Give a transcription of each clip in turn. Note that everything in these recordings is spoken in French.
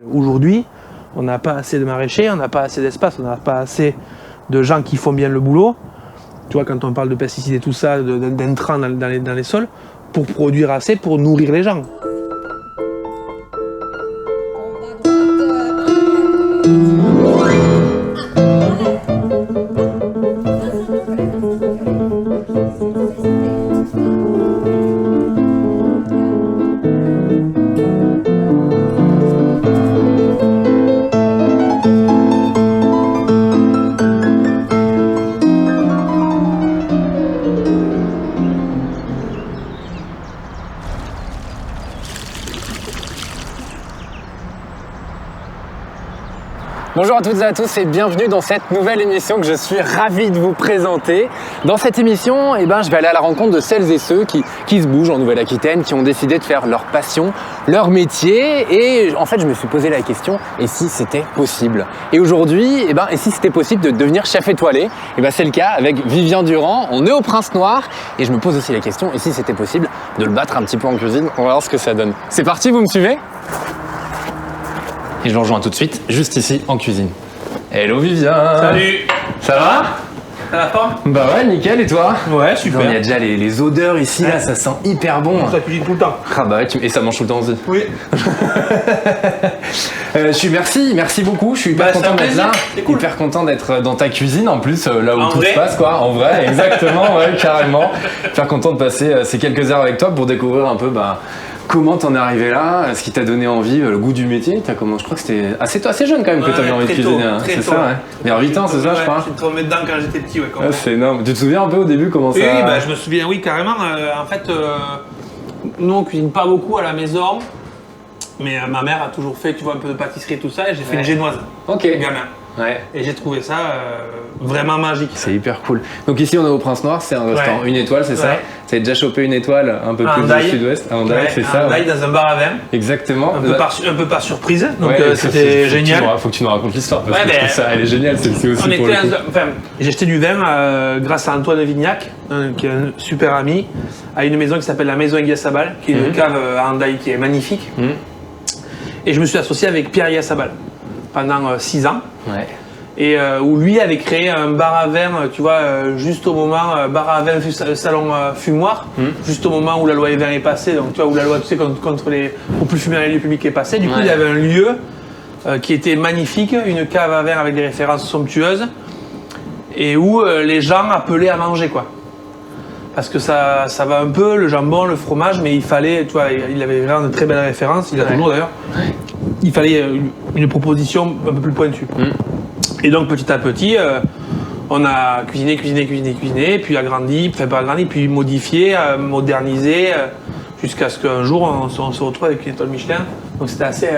Aujourd'hui, on n'a pas assez de maraîchers, on n'a pas assez d'espace, on n'a pas assez de gens qui font bien le boulot. Tu vois, quand on parle de pesticides et tout ça, d'intrants dans les sols, pour produire assez, pour nourrir les gens. Bonjour à toutes et à tous et bienvenue dans cette nouvelle émission que je suis ravi de vous présenter. Dans cette émission, je vais aller à la rencontre de celles et ceux qui se bougent en Nouvelle-Aquitaine, qui ont décidé de faire leur passion, leur métier. Et en fait, je me suis posé la question, et si c'était possible? Et aujourd'hui, et si c'était possible de devenir chef étoilé? C'est le cas avec Vivien Durand. On est au Prince Noir et je me pose aussi la question, et si c'était possible de le battre un petit peu en cuisine? On va voir ce que ça donne. C'est parti, vous me suivez? Et je le rejoins tout de suite, juste ici, en cuisine. Hello Vivien! Salut! Ça va? T'as la forme? Bah ouais, nickel, et toi? Ouais, super. Il y a déjà les odeurs ici, là, ça sent hyper bon. Ça cuisine tout le temps. Ah bah ouais, et ça mange tout le temps aussi. Oui. Merci beaucoup, je suis hyper content d'être là. C'est cool. Hyper content d'être dans ta cuisine, en plus, là où En tout vrai se passe, quoi. En vrai, exactement, ouais, carrément. Hyper content de passer ces quelques heures avec toi pour découvrir un peu, comment t'en es arrivé là, ce qui t'a donné envie, le goût du métier. Je crois que c'était assez jeune quand même que t'avais envie de cuisiner. C'est ça, ouais. Vers 8 ans, c'est ça, je crois. Je suis tombé dedans quand j'étais petit, ouais. C'est énorme. Tu te souviens un peu au début comment ça... Oui, je me souviens, oui, carrément. En fait, nous, on cuisine pas beaucoup à la maison. Mais ma mère a toujours fait, tu vois, un peu de pâtisserie et tout ça. Et j'ai fait une génoise. Ok. Gamin. Ouais. Et j'ai trouvé ça vraiment magique. C'est hyper cool. Donc ici on est au Prince Noir, c'est un restaurant une étoile, c'est ça? Tu as déjà chopé une étoile un peu plus du sud-ouest, à Hendaye, c'est ça? Hendaye, dans un bar à vin. Exactement. Un peu par surprise, donc c'était génial. Faut que tu nous racontes l'histoire, parce que je trouve ça, elle est géniale celle-ci aussi. J'ai acheté du vin grâce à Antoine Vignac, qui est un super ami, à une maison qui s'appelle la Maison Iguiazabal, qui est une cave à Hendaye qui est magnifique. Et je me suis associé avec Pierre Iguiazabal pendant 6 ans. Ouais. Et où lui avait créé un bar à vin, tu vois, juste au moment, bar à vin, salon fumoir, juste au moment où la loi Evin est passée, donc tu vois, où la loi, tu sais, pour plus fumer dans les lieux publics est passée. Du coup, il y avait un lieu qui était magnifique, une cave à vin avec des références somptueuses, et où les gens appelaient à manger, quoi. Parce que ça va un peu, le jambon, le fromage, mais il fallait, tu vois, il avait vraiment de très belles références, il a toujours d'ailleurs. Il fallait une proposition un peu plus pointue. Et donc petit à petit, on a cuisiné, puis agrandi, puis modifié, modernisé, jusqu'à ce qu'un jour on se retrouve avec une étoile Michelin. Donc c'était assez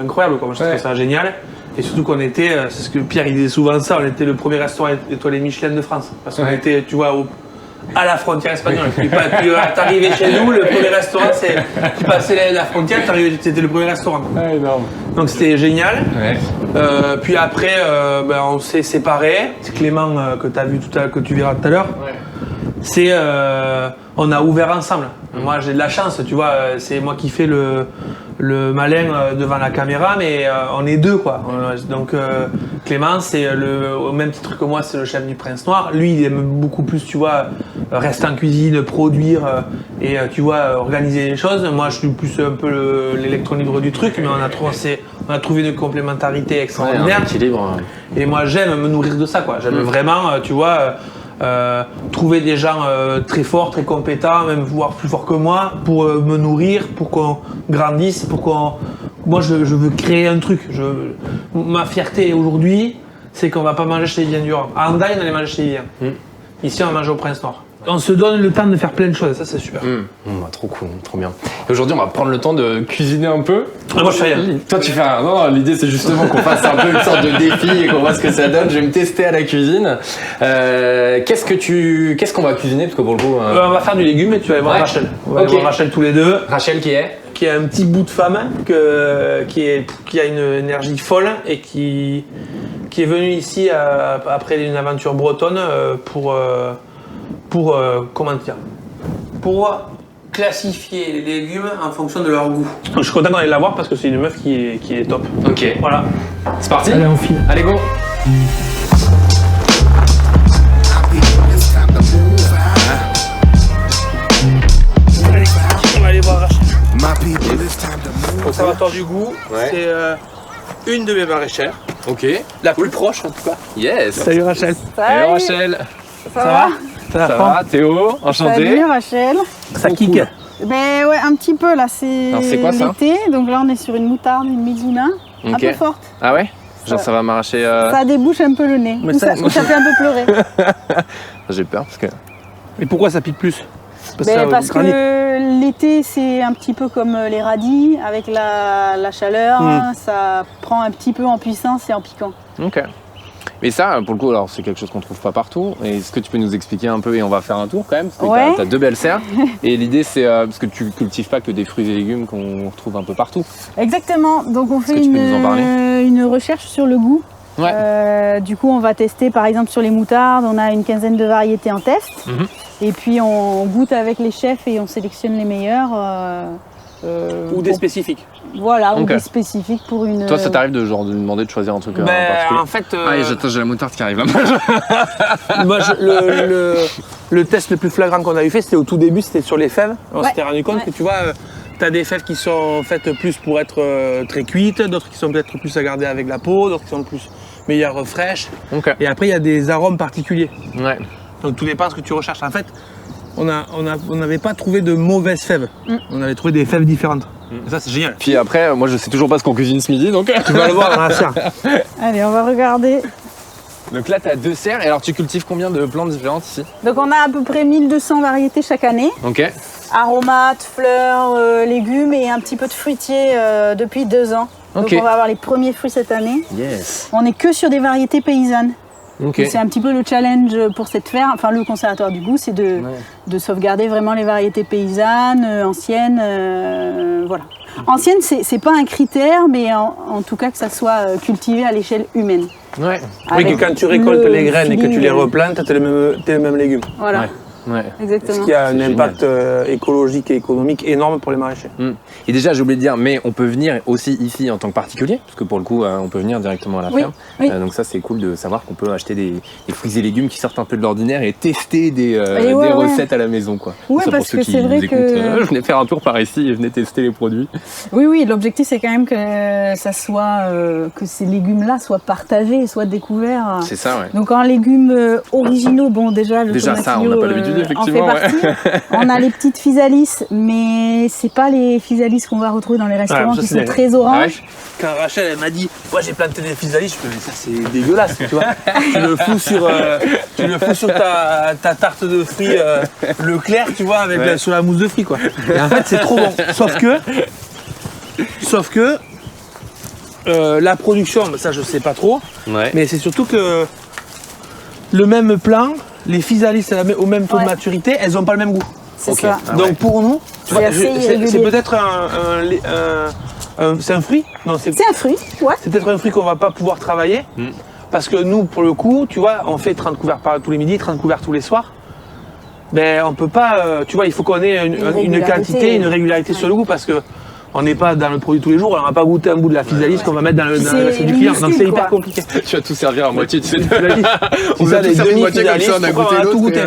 incroyable, quoi. Moi, je trouvais ça génial. Et surtout qu'on était, c'est ce que Pierre il disait souvent ça, on était le premier restaurant étoilé Michelin de France. Parce qu'on était, tu vois, à la frontière espagnole. Puis t'arrivais chez nous, le premier restaurant, tu passais la frontière, c'était le premier restaurant. Ouais, énorme. Donc c'était génial. Ouais. Puis après, on s'est séparés. C'est Clément que tu as vu que tu verras tout à l'heure. Ouais. On a ouvert ensemble. Moi j'ai de la chance, tu vois. C'est moi qui fais le malin devant la caméra, mais on est deux, quoi. Donc Clément, c'est au même titre que moi, c'est le chef du Prince Noir. Lui, il aime beaucoup plus, tu vois, rester en cuisine, produire et tu vois, organiser les choses. Moi, je suis plus un peu l'électron libre du truc, mais on a trouvé une complémentarité extraordinaire. Un équilibre. Et moi, j'aime me nourrir de ça, quoi. J'aime vraiment, tu vois. Trouver des gens très forts, très compétents, même voire plus forts que moi, pour me nourrir, pour qu'on grandisse, Moi, je veux créer un truc. Ma fierté aujourd'hui, c'est qu'on va pas manger chez Vivien Durand. À Hendaye, on allait manger chez Vivien. Ici, on va manger au Prince Noir. On se donne le temps de faire plein de choses, ça c'est super. Trop cool, trop bien. Et aujourd'hui, on va prendre le temps de cuisiner un peu. Moi, je fais rien. Toi, tu fais rien. Non, l'idée, c'est justement qu'on fasse un peu une sorte de défi et qu'on voit ce que ça donne. Je vais me tester à la cuisine. Qu'est-ce qu'on va cuisiner? Parce que pour le coup... On va faire du légume et tu vas aller voir Rachel. On va aller voir Rachel tous les deux. Rachel qui est un petit bout de femme qui a une énergie folle et qui est venue ici après une aventure bretonne pour classifier les légumes en fonction de leur goût. Je suis content d'aller la voir parce que c'est une meuf qui est top. Ok. Voilà. C'est parti. Allez, on file. Allez, go. On va aller voir Rachel. Conservatoire du goût, Ouais. c'est une de mes maraîchères. Ok. La plus proche en tout cas. Yes. Salut Rachel. Hello Rachel. Ça va? Ça va, Théo? Enchanté. Salut Rachel. Ça kick. Ben ouais, un petit peu là, Alors, c'est quoi, ça l'été, donc là on est sur une moutarde, une Mizuna, un Ok. peu forte. Ah ouais? Genre ça va m'arracher. Ça débouche un peu le nez, Mais ou ça- ça fait un peu pleurer. J'ai peur parce que. Mais pourquoi ça pique plus? Ben, parce que l'été c'est un petit peu comme les radis, avec la chaleur, ça prend un petit peu en puissance et en piquant. Ok. Mais ça, pour le coup, alors c'est quelque chose qu'on trouve pas partout. Et est-ce que tu peux nous expliquer un peu et on va faire un tour quand même parce que Ouais. t'as 2 belles serres. Et l'idée c'est parce que tu cultives pas que des fruits et légumes qu'on retrouve un peu partout. Exactement, donc on fait que tu peux nous en parler une recherche sur le goût. Ouais. Du coup on va tester par exemple sur les moutardes, on a une quinzaine de variétés en test. Mhm. Et puis on goûte avec les chefs et on sélectionne les meilleurs. Ou des pour- spécifiques. Voilà, ou Ok. des spécifiques pour une... Toi, ça t'arrive de genre de lui demander de choisir un truc en Ben, particulier? en fait, Ah, et j'attends, j'ai la moutarde qui arrive. moi, le test le plus flagrant qu'on a eu fait, c'était au tout début, c'était sur les fèves. On Ouais. s'était rendu compte Ouais. que tu vois, tu as des fèves qui sont faites plus pour être très cuites, d'autres qui sont peut-être plus à garder avec la peau, d'autres qui sont plus meilleures fraîches. Ok. Et après, il y a des arômes particuliers. Ouais. Donc tout dépend de ce que tu recherches. En fait, on n'avait pas trouvé de mauvaises fèves. On avait trouvé des fèves différentes. Et ça, c'est génial. Puis après, moi je sais toujours pas ce qu'on cuisine ce midi donc. Tu vas le voir dans la serre. Allez, on va regarder. Donc là, t'as 2 serres. Et alors, tu cultives combien de plantes différentes ici? Donc on a à peu près 1200 variétés chaque année. Ok. Aromates, fleurs, légumes et un petit peu de fruitiers depuis 2 ans. Ok. Donc on va avoir les premiers fruits cette année. Yes. On n'est que sur des variétés paysannes. Ok. Donc, c'est un petit peu le challenge pour cette ferme, enfin le conservatoire du goût, c'est de sauvegarder vraiment les variétés paysannes, anciennes, voilà. Anciennes, c'est pas un critère, mais en tout cas que ça soit cultivé à l'échelle humaine. Ouais. Oui, que Avec quand tu récoltes le les graines et que tu feeling, les replantes, tu as les mêmes légumes. Voilà, Ouais. Ouais. exactement. Ce qui a un C'est impact écologique et économique énorme pour les maraîchers. Et déjà, j'ai oublié de dire, mais on peut venir aussi ici en tant que particulier, parce que pour le coup, on peut venir directement à la Oui, ferme. oui. Donc ça, c'est cool de savoir qu'on peut acheter des fruits et légumes qui sortent un peu de l'ordinaire et tester des ouais, ouais. recettes à la maison, quoi. Ouais, Ça, parce que c'est vrai nous que- venez faire un tour par ici et venez tester les produits. Oui, l'objectif c'est quand même que ça soit, que ces légumes-là soient partagés, soient découverts. C'est ça, ouais. Donc en légumes originaux, bon déjà le Déjà, ça, on n'a tomatillo, pas l'habitude, en effectivement, fait partie. On a les petites physalis, mais c'est pas les physalis qu'on va retrouver dans les restaurants ça, qui c'est sont des- très oranges. Ah ouais. Quand Rachel elle m'a dit moi j'ai planté des physalis, je me dis mais ça c'est dégueulasse, tu vois. tu le fous sur ta tarte de fruits Leclerc, tu vois, avec Ouais. sur la mousse de fruits quoi. Et en fait c'est trop bon. Sauf que la production, ça je sais pas trop, Ouais. mais c'est surtout que le même plant, les physalis au même taux de Ouais. maturité, elles ont pas le même goût. C'est Ok. ça. Ah Donc ouais. pour nous, tu vois, assez c'est irrégulier. peut-être c'est un fruit. Non, c'est C'est un fruit, ouais. c'est peut-être un fruit qu'on va pas pouvoir travailler. Parce que nous, pour le coup, tu vois, on fait 30 couverts tous les midis, 30 couverts tous les soirs. Mais on peut pas, tu vois, il faut qu'on ait une régularité. quantité, une régularité sur le goût parce que on n'est pas dans le produit tous les jours, on va pas goûter un bout de la physalis qu'on va mettre dans C'est l'assiette du client. Donc c'est minuscule, hyper quoi. compliqué. Tu vas tout servir à moitié, tu sais. On nous a a tous des servi moitié comme demi-physalis, ça, on a pourquoi goûté on a tout l'autre, goûté.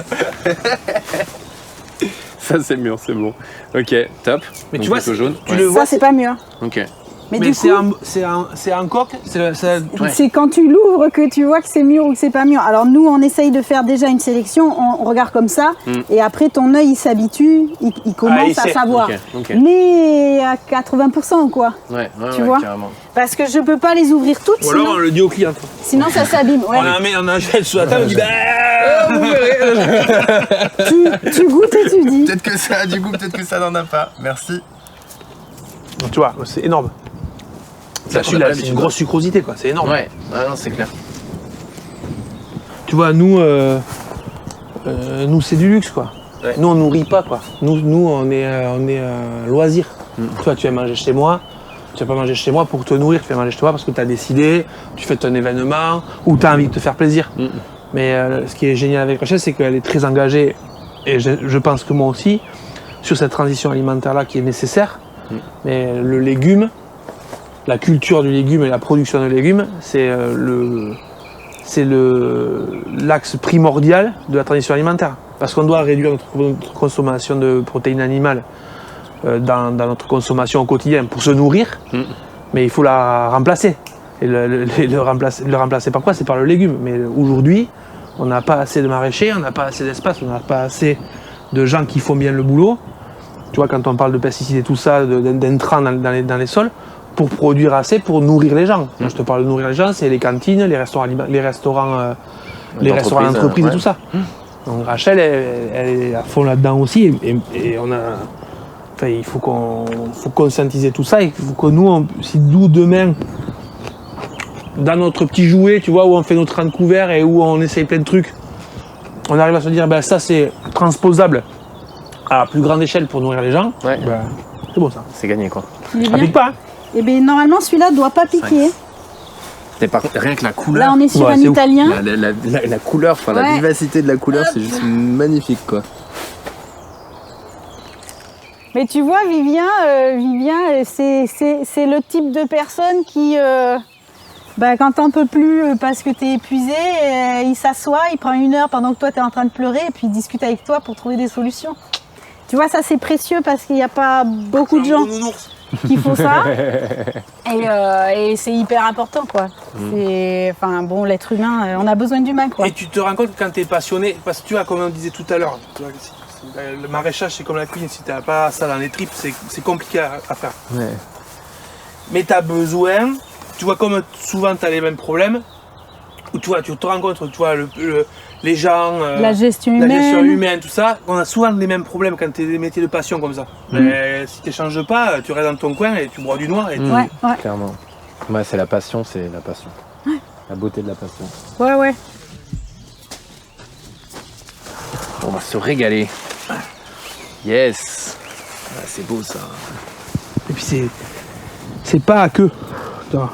Ça, c'est mûr, c'est bon. Ok, top. Mais Donc, tu vois, plutôt jaune. tu Ouais. le vois, Ça c'est pas mûr. Ok. Mais mais du c'est coup, un coq, Ouais. c'est quand tu l'ouvres que tu vois que c'est mûr ou que c'est pas mûr. Alors nous, on essaye de faire déjà une sélection, on regarde comme ça, et après ton œil il s'habitue, il commence il à sait. savoir. Ok, ok. Mais à 80% quoi. Ouais, Tu vois carrément. Parce que je peux pas les ouvrir toutes, ou alors on sinon, le dit au client. sinon ça s'abîme. Ouais. On a un gel sur la table, on dit bah, vous verrez. Tu goûtes et tu dis. Peut-être que ça, du coup, peut-être que ça n'en a pas. Merci. Donc, tu vois, c'est énorme. Ça, Là-dessus, là, c'est une grosse sucrosité, quoi. C'est énorme. Ouais, ah non, c'est clair. Tu vois, nous, c'est du luxe, quoi. Ouais. Nous, on nourrit pas, quoi. Nous, on est loisir. Tu vois, tu vas manger chez moi. Tu vas pas manger chez moi pour te nourrir. Tu vas manger chez toi parce que tu as décidé, tu fais ton événement ou tu as envie de te faire plaisir. Mais ce qui est génial avec Rachel, c'est qu'elle est très engagée, et je pense que moi aussi, sur cette transition alimentaire-là qui est nécessaire. Mais le légume, la culture du légume et la production de légumes, c'est l'axe primordial de la transition alimentaire. Parce qu'on doit réduire notre consommation de protéines animales dans notre consommation au quotidien pour se nourrir, mais il faut la remplacer. Et le remplacer par quoi? C'est par le légume. Mais aujourd'hui, on n'a pas assez de maraîchers, on n'a pas assez d'espace, on n'a pas assez de gens qui font bien le boulot. Tu vois, quand on parle de pesticides et tout ça, d'intrants dans les sols, pour produire assez, pour nourrir les gens. Moi, je te parle de nourrir les gens, c'est les cantines, les restaurants d'entreprise et tout ça. Donc Rachel, elle est à fond là-dedans aussi. Et on a... Enfin, il faut conscientiser tout ça. Il faut que nous, si nous, demain, dans notre petit jouet, tu vois, où on fait notre rang couvert et où on essaye plein de trucs, on arrive à se dire, ben, ça c'est transposable à la plus grande échelle pour nourrir les gens, ben, c'est bon ça. C'est gagné quoi. Ça pique pas, hein? Et bien normalement celui-là ne doit pas piquer. Rien que la couleur. Là on est sur un c'est ouf. italien. La couleur, enfin la Ouais. vivacité de la couleur, c'est juste magnifique quoi. Mais tu vois Vivien, c'est le type de personne qui, quand t'en peux plus parce que t'es épuisé, il s'assoit, il prend 1 heure pendant que toi t'es en train de pleurer et puis il discute avec toi pour trouver des solutions. Tu vois, ça c'est précieux parce qu'il n'y a pas beaucoup de gens qui font ça. Et c'est hyper important quoi. L'être humain, on a besoin d'humain quoi. Et tu te rends compte que quand tu es passionné, parce que tu vois, comme on disait tout à l'heure, le maraîchage c'est comme la cuisine, si tu n'as pas ça dans les tripes, c'est compliqué à faire. Ouais. Mais tu as besoin, tu vois, comme souvent tu as les mêmes problèmes, où tu vois, tu te rends compte, tu vois, les gens, La gestion la gestion humaine. humaine, tout ça, on a souvent les mêmes problèmes quand tu es des métiers de passion comme ça. Mais si tu n'échanges pas, tu restes dans ton coin et tu bois du noir. Et Ouais. Clairement. Ouais, c'est la passion, La beauté de la passion. Ouais. On va se régaler. Yes. Ah, c'est beau ça. Et puis c'est pas à queue. Tu vois.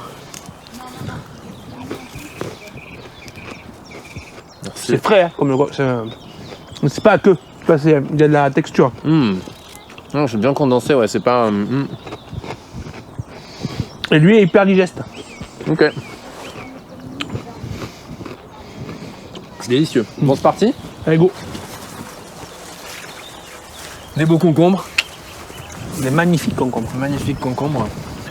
Merci. C'est frais, hein, comme le mais c'est pas à queue. Tu vois, il y a de la texture. Non, c'est bien condensé, ouais, c'est pas... Et lui est hyper digeste. Ok. C'est délicieux. Bon, c'est parti. Allez, go. Des beaux concombres. Des magnifiques concombres. Magnifiques concombres.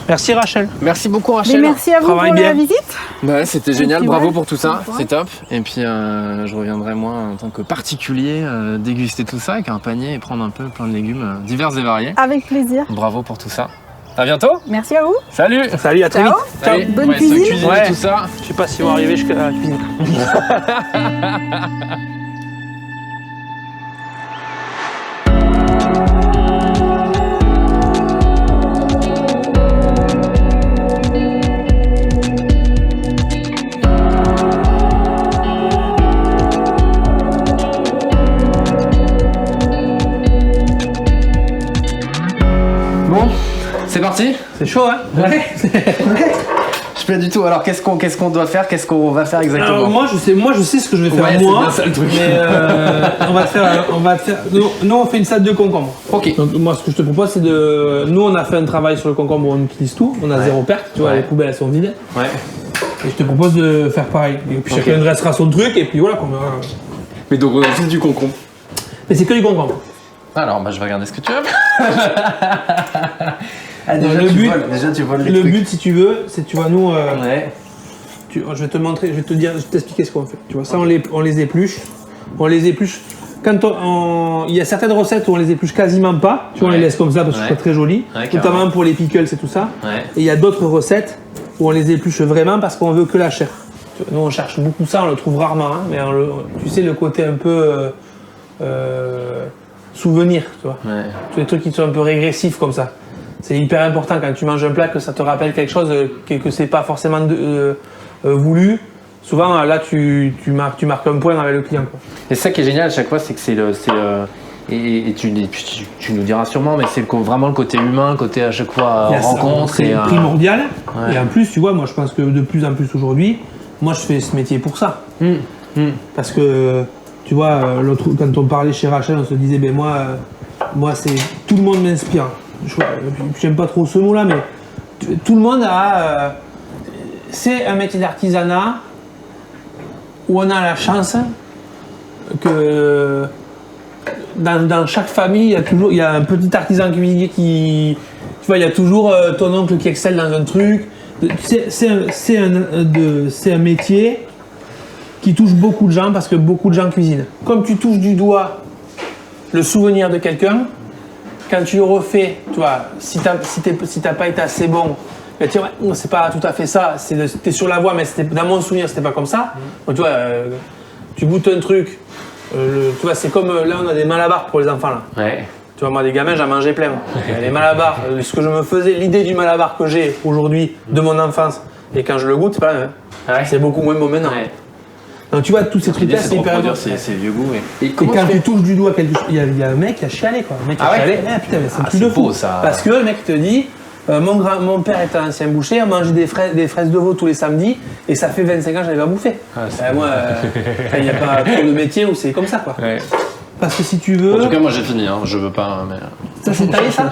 Merci Rachel. Merci beaucoup Mais Rachel. merci à vous Travaille pour bien. la visite. Ouais, c'était génial, puis bravo ouais, pour tout ça, bon c'est top. Et puis je reviendrai moi en tant que particulier déguster tout ça avec un panier et prendre un peu plein de légumes divers et variés. Avec plaisir. Bravo pour tout ça. À bientôt. Merci à vous. Salut. Salut, à très Ciao. vite. Allez, Bonne on va essayer de cuisine. cuisiner Ouais. tout ça. Je sais pas si on va arriver jusqu'à la cuisine. Bon, c'est parti. C'est chaud, hein? Ouais. Je sais pas du tout. Alors qu'est-ce qu'on doit faire? Qu'est-ce qu'on va faire exactement? Alors, moi je sais ce que je vais faire Ouais, c'est moi. bien ça, le truc. Mais on va faire. Nous on fait une salade de concombre. Ok. Donc moi ce que je te propose c'est de. Nous on a fait un travail sur le concombre où on utilise tout. On a zéro perte. Tu vois, Ouais. les poubelles elles sont vides. Ouais. Et je te propose de faire pareil. Et puis chacun dressera son truc et puis voilà. Mais donc on a juste du concombre. Mais c'est que du concombre. Alors bah je vais regarder ce que tu veux. Ah, déjà, tu voles Le but si tu veux, c'est tu vois nous. Ouais. Je vais te montrer, je vais t'expliquer ce qu'on fait. Tu vois, ça on les épluche. On les épluche. Quand il y a certaines recettes où on les épluche quasiment pas, tu vois, on les laisse comme ça parce que c'est très joli, Ouais, notamment carrément. pour les pickles et tout ça. Ouais. Et il y a d'autres recettes où on les épluche vraiment parce qu'on veut que la chair. Tu vois, nous on cherche beaucoup ça, on le trouve rarement, hein, mais tu sais le côté un peu souvenir, tu vois. Ouais. Tous les trucs qui sont un peu régressifs comme ça. C'est hyper important quand tu manges un plat que ça te rappelle quelque chose que c'est pas forcément voulu. Souvent là tu marques un point avec le client, quoi. Et ça qui est génial à chaque fois, c'est que et tu nous diras sûrement, mais c'est vraiment le côté humain, le côté à chaque fois Il y a ça, rencontre. c'est primordial. Ouais. Et en plus, tu vois, moi je pense que de plus en plus aujourd'hui, moi je fais ce métier pour ça. Parce que, tu vois, quand on parlait chez Rachel, on se disait, ben moi, moi, c'est tout le monde m'inspire. J'aime pas trop ce mot-là, mais tout le monde a. C'est un métier d'artisanat où on a la chance que dans chaque famille, il y a un petit artisan cuisinier qui. Tu vois, il y a toujours ton oncle qui excelle dans un truc. C'est un métier qui touche beaucoup de gens parce que beaucoup de gens cuisinent. Comme tu touches du doigt le souvenir de quelqu'un, quand tu le refais, tu vois, si t'as pas été assez bon, ben tu vois, c'est pas tout à fait ça, t'es sur la voie, mais dans mon souvenir, c'était pas comme ça. Donc, tu vois, tu goûtes un truc, tu vois, c'est comme là, on a des malabars pour les enfants là. Ouais. Tu vois, moi, des gamins, j'en mangeais plein. Les malabars, ce que je me faisais, l'idée du malabar que j'ai aujourd'hui, de mon enfance, et quand je le goûte, c'est pas la même. Ouais. C'est beaucoup moins bon maintenant. Ouais. Donc, tu vois, tous ces trucs-là, c'est hyper reproduire important. ces vieux goûts. Et quand tu touches du doigt quelque chose, il y a un mec qui a chialé, quoi. Un mec qui a chialé. Ah, putain, mais c'est un truc de fou. Beau, ça. Parce que le mec te dit, mon père était un ancien boucher, on mangeait des fraises de veau tous les samedis, et ça fait 25 ans que j'avais pas bouffé. Moi, il n'y a pas trop de métier où c'est comme ça, quoi. Ouais. Parce que si tu veux. En tout cas, moi j'ai fini, hein. Je veux pas. Mais... Ça, c'est taillé, ça.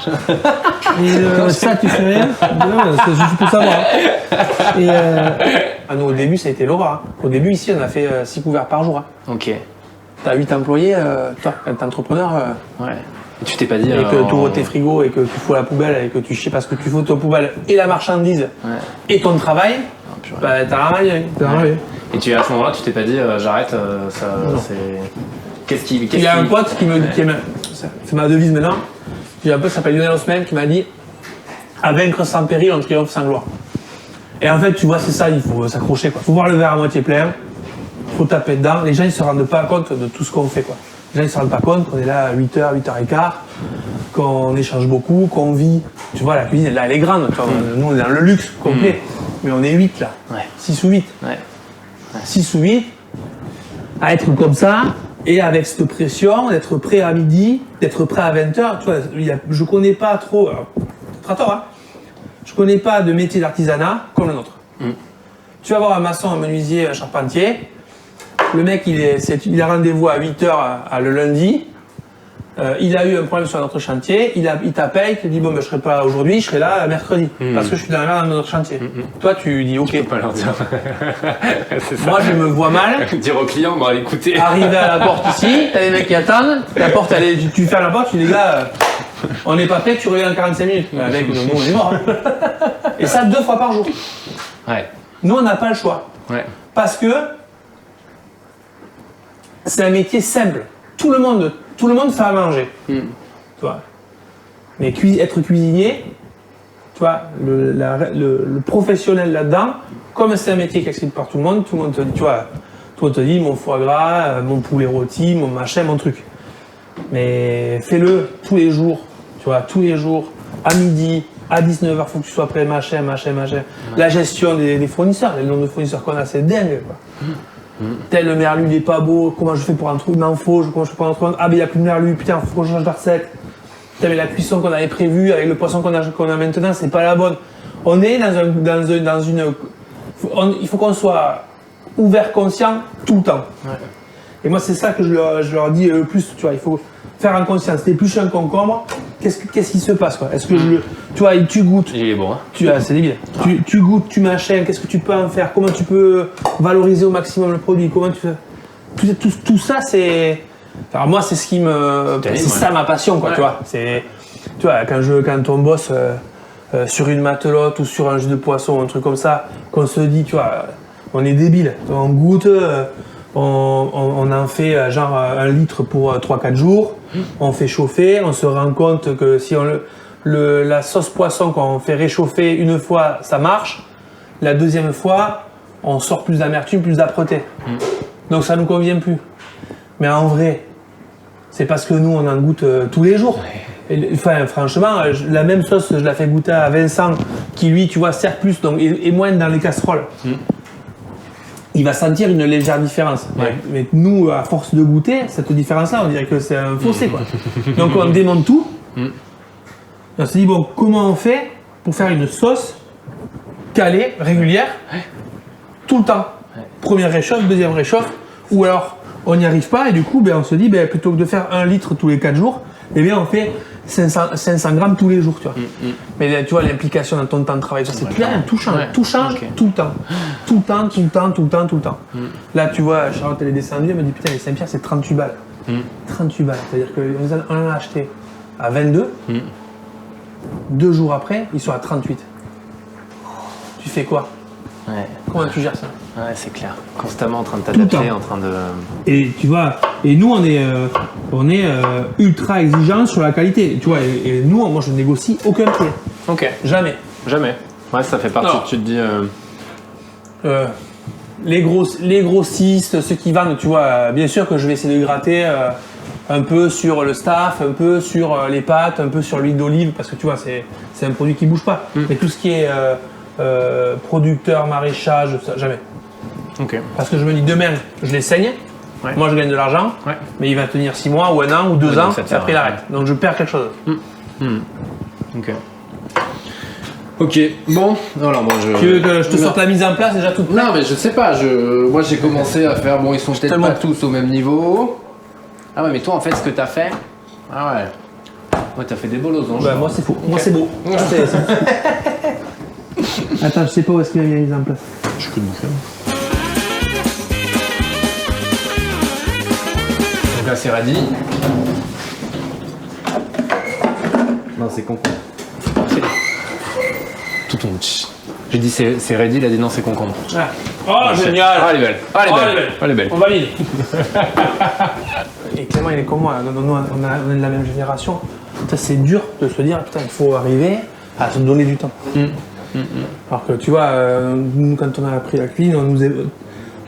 Et ça, tu fais rien. Non, c'est juste pour savoir. Et nous, au début, ça a été l'horreur. Au début, ici, on a fait 6 couverts par jour. Ok. T'as 8 employés, toi, quand t'es entrepreneur. Ouais. Et tu t'es pas dit. Et que tu ouvres tes frigos et que tu fous la poubelle et que tu chies parce que tu fous ton poubelle et la marchandise et ton travail, bah t'as rien mal. Et tu, à ce moment-là, tu t'es pas dit j'arrête, ça c'est. Il y a un pote qui me dit, c'est ma devise maintenant, il y a un pote qui s'appelle Lionel Osman qui m'a dit à vaincre sans péril, on triomphe sans gloire. Et en fait, tu vois, c'est ça, il faut s'accrocher, quoi. Faut voir le verre à moitié plein, faut taper dedans. Les gens, ils se rendent pas compte de tout ce qu'on fait, quoi. Les gens, ils se rendent pas compte qu'on est là à 8h, 8h15, qu'on échange beaucoup, qu'on vit. Tu vois, la cuisine, là, elle est grande. Tu vois, nous, on est dans le luxe complet. Mais on est 8 là. 6 ou 8. 6 ou 8. À être comme ça, et avec cette pression, d'être prêt à midi, d'être prêt à 20h. Tu vois, je connais pas trop. T'as tort, hein. Je connais pas de métier d'artisanat comme le nôtre. Tu vas voir un maçon, un menuisier, un charpentier. Le mec, il a rendez-vous à 8h le lundi. Il a eu un problème sur notre chantier. Il t'appelle, il te dit bon, ben, je serai pas là aujourd'hui, je serai là mercredi. Parce que je suis dans la merde dans notre chantier. Toi, tu dis ok. Je peux pas leur dire. Moi, je me vois mal. Dire au client, bon, écoutez. Arriver à la porte ici, t'as des mecs qui attendent. La porte, tu fermes la porte, tu dis les gars, on n'est pas prêt, tu reviens en 45 minutes. Le mec, nous, on est mort. Et ça 2 fois par jour. Ouais. Nous, on n'a pas le choix. Ouais. Parce que c'est un métier simple. Tout le monde fait à manger. Tu vois. Mais être cuisinier, tu vois, le professionnel là-dedans, comme c'est un métier qui est accepté par tout le monde te dit, tu vois, tout le monde te dit mon foie gras, mon poulet rôti, mon machin, mon truc. Mais fais-le tous les jours, tu vois, tous les jours, à midi, à 19h, faut que tu sois prêt, machin. La gestion des fournisseurs, le nombre de fournisseurs qu'on a, c'est dingue, quoi. Tel merlu, il est pas beau, comment je fais pour un truc, il m'en faut, comment je fais pour un truc, ah mais il n'y a plus de merlu, putain, faut qu'on change de recette. Putain, mais la cuisson qu'on avait prévue avec le poisson qu'on a maintenant, c'est pas la bonne. On est dans une. Il faut qu'on soit ouvert, conscient, tout le temps. Ouais. Et moi, c'est ça que je leur dis le plus, tu vois, il faut faire en conscience. T'épluches un concombre, qu'est-ce qui se passe, quoi? Est-ce que tu vois, tu goûtes. Il est bon, hein? C'est débile. Tu goûtes, tu machines, qu'est-ce que tu peux en faire? Comment tu peux valoriser au maximum le produit? Comment tu fais? Tout ça, c'est. Alors moi, c'est ce qui me. C'est ça ma passion, quoi, tu vois. Tu vois, quand on bosse sur une matelote ou sur un jus de poisson, un truc comme ça, qu'on se dit, tu vois, on est débile. On goûte. On en fait genre 1 litre pour 3-4 jours, on fait chauffer, on se rend compte que si la sauce poisson qu'on fait réchauffer une fois, ça marche, la deuxième fois, on sort plus d'amertume, plus d'âpreté. Donc ça nous convient plus. Mais en vrai, c'est parce que nous, on en goûte tous les jours. Enfin, franchement, la même sauce, je la fais goûter à Vincent, qui lui, tu vois, sert plus donc, et moins dans les casseroles. Il va sentir une légère différence. Mais nous, à force de goûter, cette différence-là, on dirait que c'est un fossé, quoi. Donc on démonte tout. On se dit, bon, comment on fait pour faire une sauce calée, régulière, tout le temps? Première réchauffe, deuxième réchauffe, ou alors on n'y arrive pas et du coup, on se dit, plutôt que de faire 1 litre tous les 4 jours, Eh bien, on fait 500 grammes tous les jours, tu vois. Mais là, tu vois, l'implication dans ton temps de travail, ça, c'est plus rien, tout change, tout change tout le temps. Tout le temps, tout le temps, tout le temps, tout le temps. Là, tu vois, Charlotte, elle est descendue, elle me dit, putain, les Saint-Pierre, c'est 38 balles. 38 balles, c'est-à-dire qu'on en a acheté à 22, 2 jours après, ils sont à 38. Tu fais quoi? Ouais. Comment tu gères ça? Ouais, c'est clair. Constamment en train de t'adapter, en train de... Et tu vois, et nous on est ultra exigeants sur la qualité, tu vois, et nous, moi je négocie aucun prix. Ok. Jamais. Jamais. Ouais, ça fait partie, Non. tu te dis... Les grossistes, ceux qui vendent, tu vois, bien sûr que je vais essayer de gratter un peu sur le staff, un peu sur les pâtes, un peu sur l'huile d'olive, parce que tu vois, c'est un produit qui bouge pas. Mais tout ce qui est producteur, maraîchage, ça, jamais. Ok. Parce que je me dis, demain, je les saigne, Ouais. moi je gagne de l'argent, Ouais. mais il va tenir 6 mois ou 1 an ou 2 Ouais, ans, donc ça te et après il sert, arrête. Donc je perds quelque chose. Ok. Ok, bon, alors moi je... Tu veux que je te sorte la mise en place déjà toute prête? Non mais je sais pas, moi j'ai commencé à faire, bon ils sont peut-être te pas montre. tous au même niveau. Ah ouais mais toi en fait ce que t'as fait, ah ouais, ouais t'as fait des bolos hein. Bah, moi c'est faux, moi c'est beau. Attends, je sais pas où est-ce qu'il a mis la mise en place. Je peux te bouffer. Donc là c'est ready. Non c'est concombre. Tout ton... J'ai dit c'est ready, il a dit non c'est concombre. Ah. Oh génial! Ah elle est belle, ah, elle est belle, ah, elle est belle. On valide. Et Clément il est comme moi, nous on est de la même génération. Ça c'est dur de se dire putain il faut arriver à se donner du temps. Alors que tu vois, nous quand on a appris la cuisine,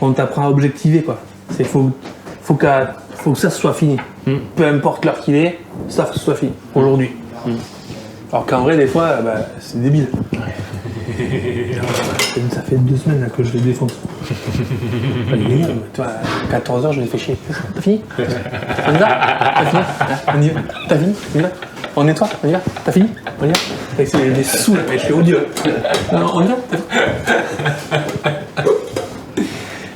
on t'apprend à objectiver quoi. C'est faut que ça soit fini. Peu importe l'heure qu'il est, ça faut que ce soit fini aujourd'hui. Alors qu'en vrai des fois c'est débile. Ça fait 2 semaines là, que je les défonce. Toi, à 14h, je les fais chier. T'as fini? On y va? T'as fini? On y va? T'as fini? On y va? On nettoie? On y va? T'as fini? On y va? C'est des sous là, mais je suis odieux. Non, on y va?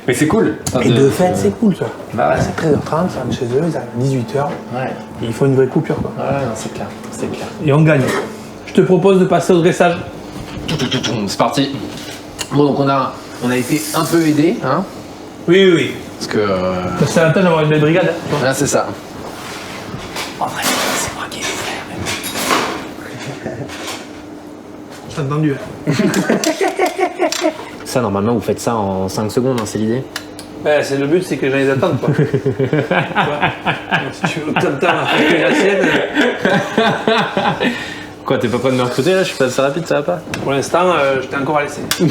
Mais c'est cool. Et de fait, c'est cool, tu vois. Bah ouais. C'est 13h30, ça rentre chez eux, ils arrivent à 18h. Ouais. Et il faut une vraie coupure, quoi. Ouais non c'est clair, c'est clair. Et on gagne. Je te propose de passer au dressage. C'est parti. Bon donc on a été un peu aidé, hein, Oui, oui. parce que... C'est l'avantage d'avoir une belle brigade. Là c'est ça. En vrai, c'est moi qui ai fait. J'ai entendu. Ça normalement vous faites ça en 5 secondes, hein, c'est l'idée. Ouais, c'est le but, c'est que les gens les attendent, quoi. Tu vois. Donc, si tu veux autant de temps à faire que la sienne, Quoi, t'es pas prêt de me recruter là? Je suis pas assez rapide, ça va pas? pour l'instant, je t'ai encore à laisser. Tu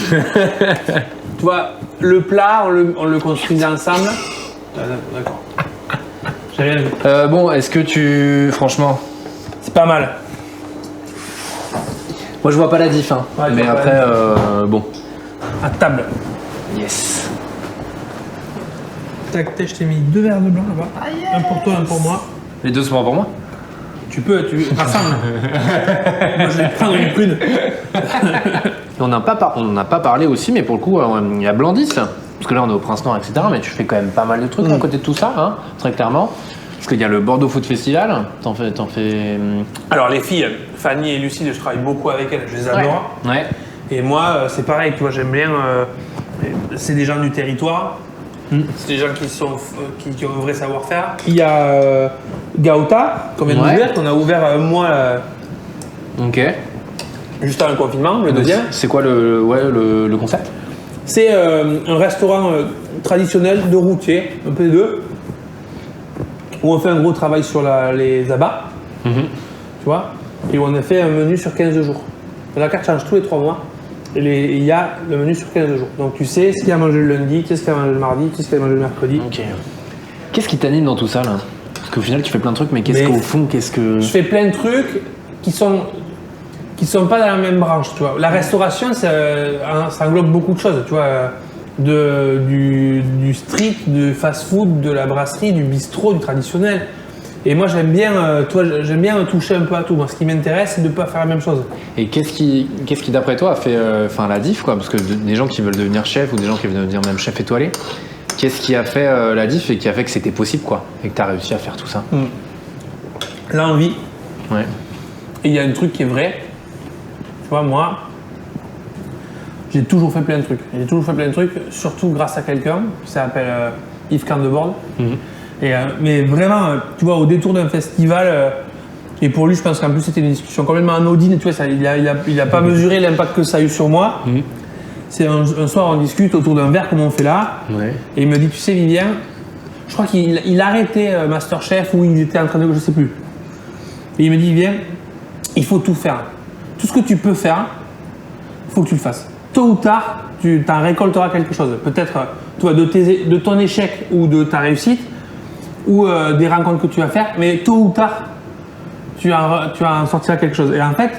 vois, le plat, on le construisait ensemble. Ah, d'accord. J'ai rien vu. Bon, est-ce que tu... Franchement... C'est pas mal. Moi je vois pas la diff, hein. Ouais, je Mais vois pas après, la bon. À table. Yes. Tac, je t'ai mis 2 verres de blanc là-bas. Un pour toi, un pour moi. Les deux sont pour moi? Tu peux, rassemble. Moi, je vais prendre une prune. On n'en a pas parlé aussi, mais pour le coup, il y a Blandis. Parce que là, on est au Prince-Nord, etc. Mais tu fais quand même pas mal de trucs à côté de tout ça, hein, très clairement. Parce qu'il y a le Bordeaux Food Festival. T'en fais... Alors, les filles, Fanny et Lucille, je travaille beaucoup avec elles, je les adore. Ouais. Et moi, c'est pareil, tu vois, j'aime bien. C'est des gens du territoire. C'est des gens qui ont un vrai savoir-faire. Il y a Gaota, qu'on vient d'ouvrir, qu'on a ouvert un mois Ok. juste avant le confinement, le deuxième. C'est quoi le concept? C'est un restaurant traditionnel de routier, un peu des deux, où on fait un gros travail sur les abats, tu vois, et où on a fait un menu sur 15 jours. La carte change tous les 3 mois. Et il y a le menu sur 15 jours. Donc tu sais ce qu'il y a à manger le lundi, qu'est-ce qu'il y a à manger le mardi, qu'est-ce qu'il y a à manger le mercredi. Ok. Qu'est-ce qui t'anime dans tout ça là? Parce qu'au final tu fais plein de trucs, mais qu'est-ce qu'au fond, qu'est-ce que... Je fais plein de trucs qui sont pas dans la même branche, tu vois. La restauration, ça englobe beaucoup de choses, tu vois. Du street, du fast-food, de la brasserie, du bistrot, du traditionnel. Et moi j'aime bien toucher un peu à tout. Moi, ce qui m'intéresse, c'est de ne pas faire la même chose. Et qu'est-ce qui d'après toi a fait la diff quoi? Parce que des gens qui veulent devenir chef ou des gens qui veulent devenir même chef étoilé, qu'est-ce qui a fait la diff et qui a fait que c'était possible quoi? Et que tu as réussi à faire tout ça? l'envie. Ouais. Et il y a un truc qui est vrai. Tu vois, moi, j'ai toujours fait plein de trucs. J'ai toujours fait plein de trucs, surtout grâce à quelqu'un qui s'appelle Yves Candebord. Et, mais vraiment, tu vois, au détour d'un festival, et pour lui, je pense qu'en plus, c'était une discussion complètement anodine. Tu vois, ça, il a pas mesuré l'impact que ça a eu sur moi. C'est un soir, on discute autour d'un verre, comme on fait là. Ouais. Et il me dit, tu sais, Vivien, je crois qu'il arrêtait Masterchef ou il était en train de. Je sais plus. Et il me dit, Vivien, il faut tout faire. Tout ce que tu peux faire, il faut que tu le fasses. Tôt ou tard, tu en récolteras quelque chose. Peut-être de ton échec ou de ta réussite, ou des rencontres que tu vas faire, mais tôt ou tard, tu en sortiras quelque chose. Et en fait,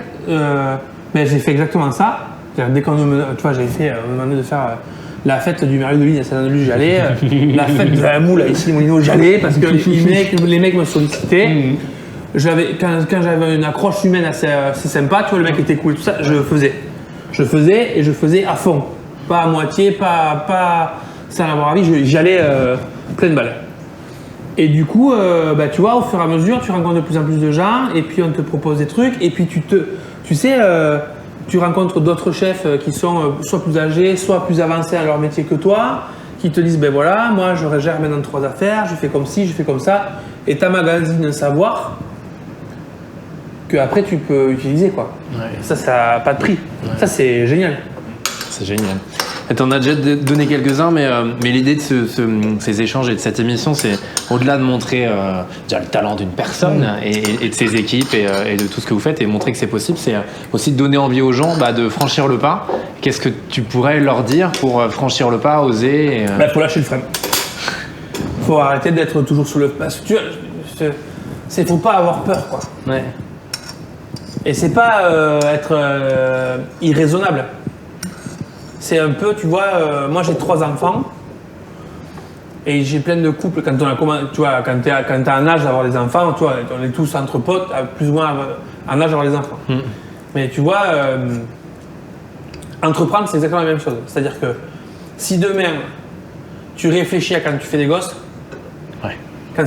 j'ai fait exactement ça. Dès qu'on tu vois, j'avais fait, on m'a demandé de faire la fête du Merlu de Ligne à Saint-Denis, j'allais. La fête de la moule à ici Molino, j'allais, parce que les mecs me sollicitaient. Quand j'avais une accroche humaine assez sympa, tu vois, le mec était cool et tout ça, je faisais. Je faisais à fond. Pas à moitié, pas sans avoir envie, j'y allais pleine balle. Et du coup, tu vois, au fur et à mesure, tu rencontres de plus en plus de gens, et puis on te propose des trucs, et puis tu rencontres d'autres chefs qui sont soit plus âgés, soit plus avancés à leur métier que toi, qui te disent, ben voilà, moi je gère maintenant 3 affaires, je fais comme ci, je fais comme ça, et tu emmagasines un savoir que après tu peux utiliser, quoi. Ouais. Ça n'a pas de prix. Ouais. Ça, c'est génial. C'est génial. Tu en as déjà donné quelques-uns, mais l'idée de ces échanges et de cette émission, c'est au-delà de montrer le talent d'une personne et de ses équipes et de tout ce que vous faites et montrer que c'est possible, c'est aussi de donner envie aux gens de franchir le pas. Qu'est-ce que tu pourrais leur dire pour franchir le pas, oser faut lâcher le frein. Faut arrêter d'être toujours sur le pas. Faut pas avoir peur, quoi. Ouais. Et c'est pas être irraisonnable. C'est un peu, tu vois, moi j'ai 3 enfants et j'ai plein de couples quand t'as un âge d'avoir des enfants, tu vois, on est tous entre potes, plus ou moins en âge d'avoir des enfants. Mais tu vois, entreprendre c'est exactement la même chose. C'est-à-dire que si demain tu réfléchis à quand tu fais des gosses, quand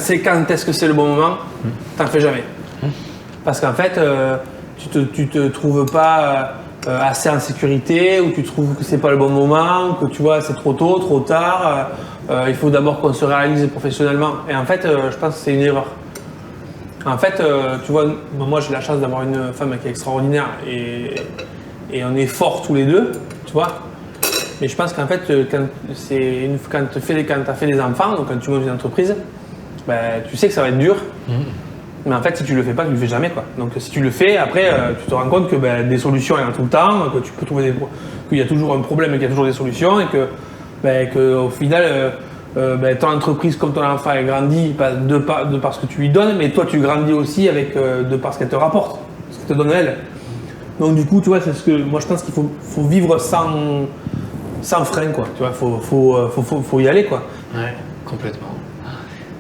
est-ce que c'est le bon moment, t'en fais jamais. Parce qu'en fait, tu te trouves pas assez en sécurité, ou tu trouves que c'est pas le bon moment, que tu vois c'est trop tôt, trop tard, il faut d'abord qu'on se réalise professionnellement. Et en fait, je pense que c'est une erreur. En fait, tu vois, moi j'ai la chance d'avoir une femme qui est extraordinaire et on est forts tous les deux, tu vois. Mais je pense qu'en fait, quand tu as fait des enfants, donc quand tu montes une entreprise, tu sais que ça va être dur. Mais en fait, si tu le fais pas, tu le fais jamais, quoi. Donc si tu le fais, après, tu te rends compte que des solutions, il y en a tout le temps, que tu peux trouver qu'il y a toujours un problème et qu'il y a toujours des solutions, et que au final, ton entreprise, comme ton enfant, elle grandit de par ce que tu lui donnes, mais toi, tu grandis aussi de par ce qu'elle te rapporte, ce qu'elle te donne elle. Donc du coup, tu vois, c'est ce que moi je pense qu'il faut vivre sans frein, quoi. Tu vois, faut y aller, quoi. Ouais, complètement.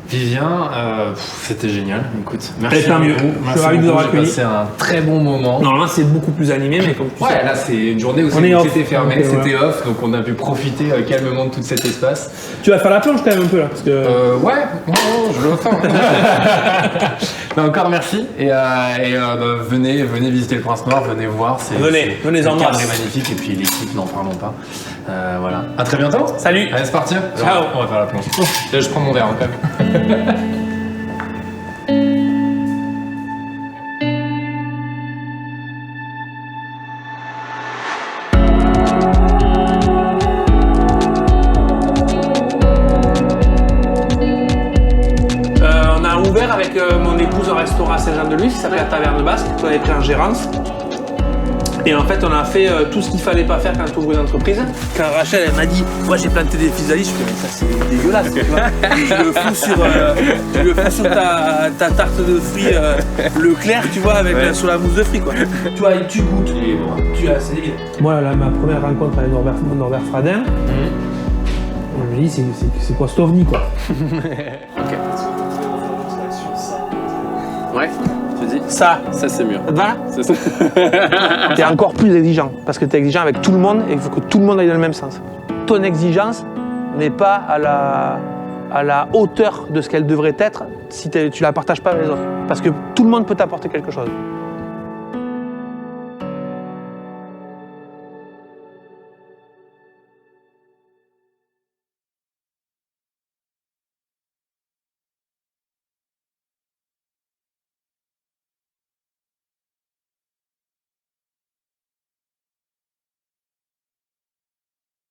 Vivien, c'était génial. Écoute, merci. Tant mieux. Je suis ravi de vous avoir accueilli. C'est un très bon moment. Normalement, c'est beaucoup plus animé, mais comme tu sais. Là, c'est une journée où c'était fermé, c'était off, donc on a pu profiter calmement de tout cet espace. Tu vas faire la planche quand même un peu là, parce que. Je le fais. Encore merci et venez visiter le Prince Noir, venez voir. Venez en masse. Le cadre est magnifique et puis l'équipe, n'en parlons pas. Voilà. À très bientôt. Salut. Allez, c'est parti. Ciao. On va faire la planche. Là, je prends mon verre quand même. On a ouvert avec mon épouse un restaurant à Saint-Jean-de-Luz qui s'appelle la Taverne Basque, qu'on avait pris en gérance. Et en fait, on a fait tout ce qu'il fallait pas faire quand on ouvre une entreprise. Quand Rachel, elle m'a dit, moi j'ai planté des physalis, je me suis dit, mais ça c'est dégueulasse, tu vois. Tu le fous sur ta tarte de fruits Leclerc, tu vois, sur la mousse de fruits, quoi. Tu vois, tu goûtes, c'est débile. Moi, là, ma première rencontre avec Norbert Fradin, je me dis, c'est quoi cet ovni, quoi. Ok. Ouais. Ça c'est mieux. Voilà. C'est ça. T'es encore plus exigeant, parce que t'es exigeant avec tout le monde et il faut que tout le monde aille dans le même sens. Ton exigence n'est pas à à la hauteur de ce qu'elle devrait être si tu la partages pas avec les autres. Parce que tout le monde peut t'apporter quelque chose.